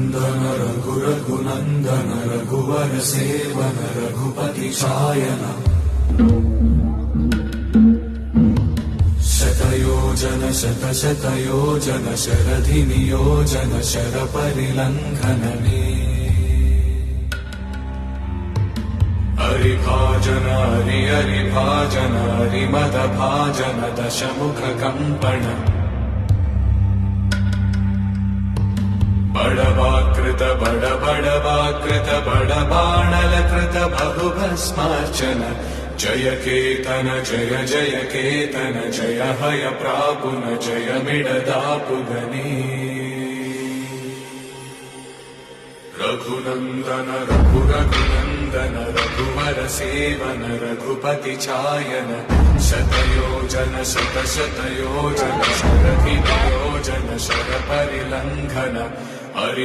रघुनन्दन रघुरघुनन्दन रघुवर सेवन रघुपति चायन शतयोजन शतशतयोजन शरधि नियोजन शर परिलङ्घनने हरिभाजन हरिभाजन हरिमदभाजन दशमुख कम्पण बड़वाकृत बड़वाकृत बड़बाणलकृत बहुभस्मार्चन जय केतन जय जय केतन जय हय प्रापुन जय मिडदापुगने रघुनन्दन रघुरघुनन्दन रघुवर सेवन रघुपति चायन शतयोजन शतशतयोजन शरधि नियोजन शर परिलङ्घन हरि